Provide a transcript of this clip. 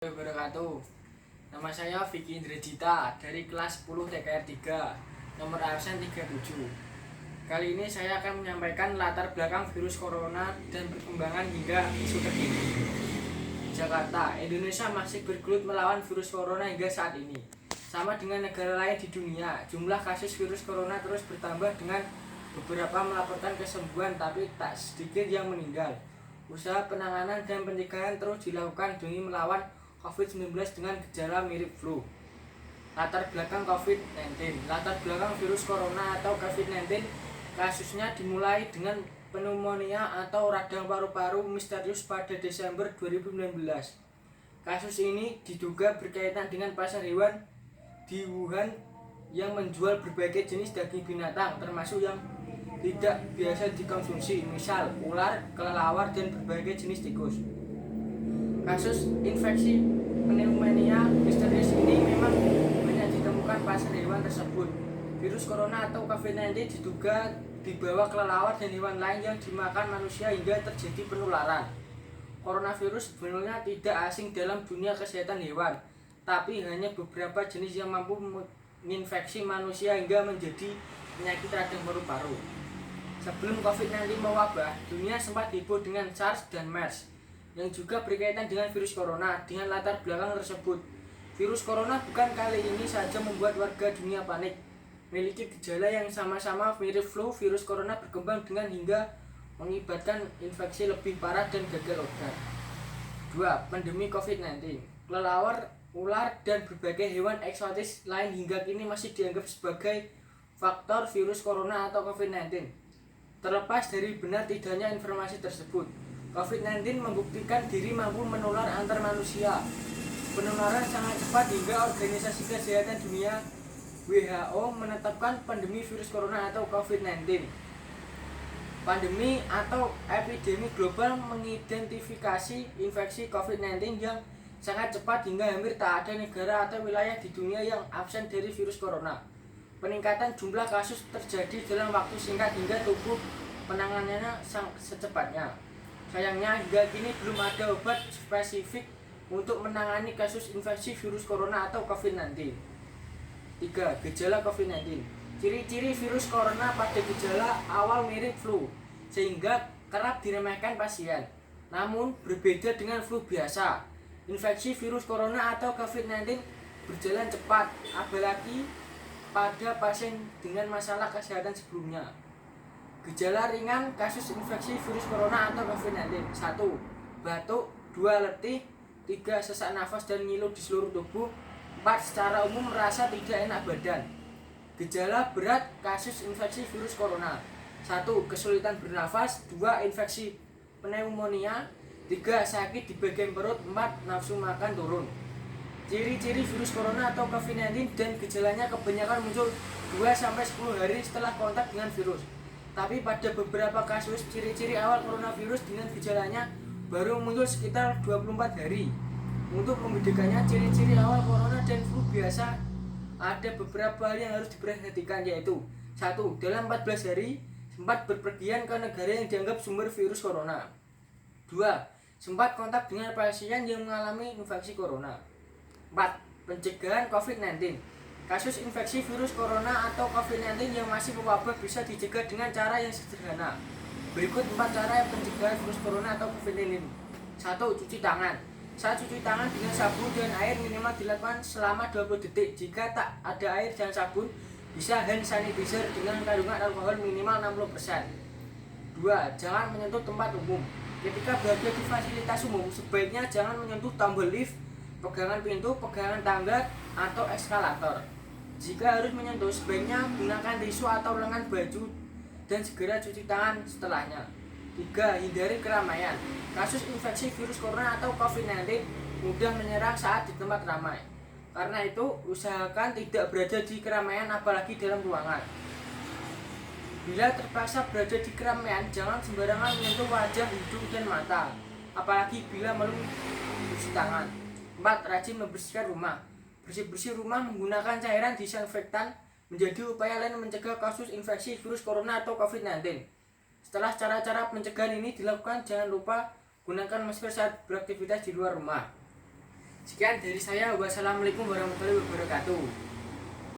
Wabarakatuh. Nama saya Vicky Indrajita dari kelas 10 TKR 3, nomor absen 37. Kali ini saya akan menyampaikan latar belakang virus corona dan perkembangan hingga isu terkini. Jakarta, Indonesia masih bergelut melawan virus corona hingga saat ini. Sama dengan negara lain di dunia, jumlah kasus virus corona terus bertambah dengan beberapa melaporkan kesembuhan tapi tak sedikit yang meninggal. Usaha penanganan dan pencegahan terus dilakukan demi melawan COVID-19 dengan gejala mirip flu. Latar belakang COVID-19. Latar belakang virus corona atau COVID-19 kasusnya dimulai dengan pneumonia atau radang paru-paru misterius pada Desember 2019. Kasus ini diduga berkaitan dengan pasar hewan di Wuhan yang menjual berbagai jenis daging binatang termasuk yang tidak biasa dikonsumsi, misal ular, kelelawar, dan berbagai jenis tikus. Kasus infeksi pneumonia misterius ini memang banyak ditemukan pasar hewan tersebut. Virus corona atau COVID-19 diduga dibawa kelelawar dan hewan lain yang dimakan manusia hingga terjadi penularan. Coronavirus sebenarnya tidak asing dalam dunia kesehatan hewan, tapi hanya beberapa jenis yang mampu menginfeksi manusia hingga menjadi penyakit radang paru-paru. Sebelum COVID-19 mewabah, dunia sempat heboh dengan SARS dan MERS yang juga berkaitan dengan virus corona. Dengan latar belakang tersebut, virus corona bukan kali ini saja membuat warga dunia panik. Memiliki gejala yang sama-sama mirip flu, virus corona berkembang dengan hingga mengakibatkan infeksi lebih parah dan gagal organ. 2. Pandemi COVID-19. Kelelawar, ular, dan berbagai hewan eksotis lain hingga kini masih dianggap sebagai faktor virus corona atau COVID-19. Terlepas dari benar tidaknya informasi tersebut, COVID-19 membuktikan diri mampu menular antar manusia. Penularan sangat cepat hingga Organisasi Kesehatan Dunia WHO menetapkan pandemi virus corona atau COVID-19. Pandemi atau epidemi global mengidentifikasi infeksi COVID-19 yang sangat cepat hingga hampir tak ada negara atau wilayah di dunia yang absen dari virus corona. Peningkatan jumlah kasus terjadi dalam waktu singkat hingga tubuh penanganannya secepatnya. Sayangnya hingga kini belum ada obat spesifik untuk menangani kasus infeksi virus corona atau COVID-19. 3. Gejala COVID-19. Ciri-ciri virus corona pada gejala awal mirip flu, sehingga kerap diremehkan pasien. Namun berbeda dengan flu biasa. Infeksi virus corona atau COVID-19 berjalan cepat, apalagi pada pasien dengan masalah kesehatan sebelumnya. Gejala ringan kasus infeksi virus corona atau COVID-19. 1. Batuk. 2. Letih. 3. Sesak nafas dan ngilu di seluruh tubuh. 4. Secara umum merasa tidak enak badan. Gejala berat kasus infeksi virus corona. 1. Kesulitan bernafas. 2. Infeksi pneumonia. 3. Sakit di bagian perut. 4. Nafsu makan turun. Ciri-ciri virus corona atau COVID-19 dan gejalanya kebanyakan muncul 2-10 hari setelah kontak dengan virus. Tapi pada beberapa kasus, ciri-ciri awal coronavirus dengan gejalanya baru muncul sekitar 24 hari. Untuk membedakannya ciri-ciri awal corona dan flu biasa, ada beberapa hal yang harus diperhatikan, yaitu 1. Dalam 14 hari, sempat berpergian ke negara yang dianggap sumber virus corona. 2. Sempat kontak dengan pasien yang mengalami infeksi corona. 4. Pencegahan COVID-19. Kasus infeksi virus corona atau COVID-19 yang masih mewabah bisa dicegah dengan cara yang sederhana. Berikut 4 cara pencegahan virus corona atau COVID-19. 1. Cuci tangan. Saat cuci tangan dengan sabun dan air minimal dilakukan selama 20 detik. Jika tak ada air dan sabun, bisa hand sanitizer dengan kandungan alkohol minimal 60%. 2. Jangan menyentuh tempat umum. Ketika berada di fasilitas umum, sebaiknya jangan menyentuh tombol lift, pegangan pintu, pegangan tangga, atau eskalator. Jika harus menyentuh, sebaiknya gunakan tisu atau lengan baju dan segera cuci tangan setelahnya. 3. Hindari keramaian. Kasus infeksi virus corona atau COVID-19 mudah menyerang saat di tempat ramai. Karena itu, usahakan tidak berada di keramaian apalagi dalam ruangan. Bila terpaksa berada di keramaian, jangan sembarangan menyentuh wajah, hidung, dan mata, apalagi bila mencuci tangan. 4. Rajin membersihkan rumah. Bersih-bersih rumah menggunakan cairan disinfektan menjadi upaya lain mencegah kasus infeksi virus corona atau COVID-19. Setelah cara-cara pencegahan ini dilakukan, jangan lupa gunakan masker saat beraktivitas di luar rumah. Sekian dari saya. Wassalamualaikum warahmatullahi wabarakatuh.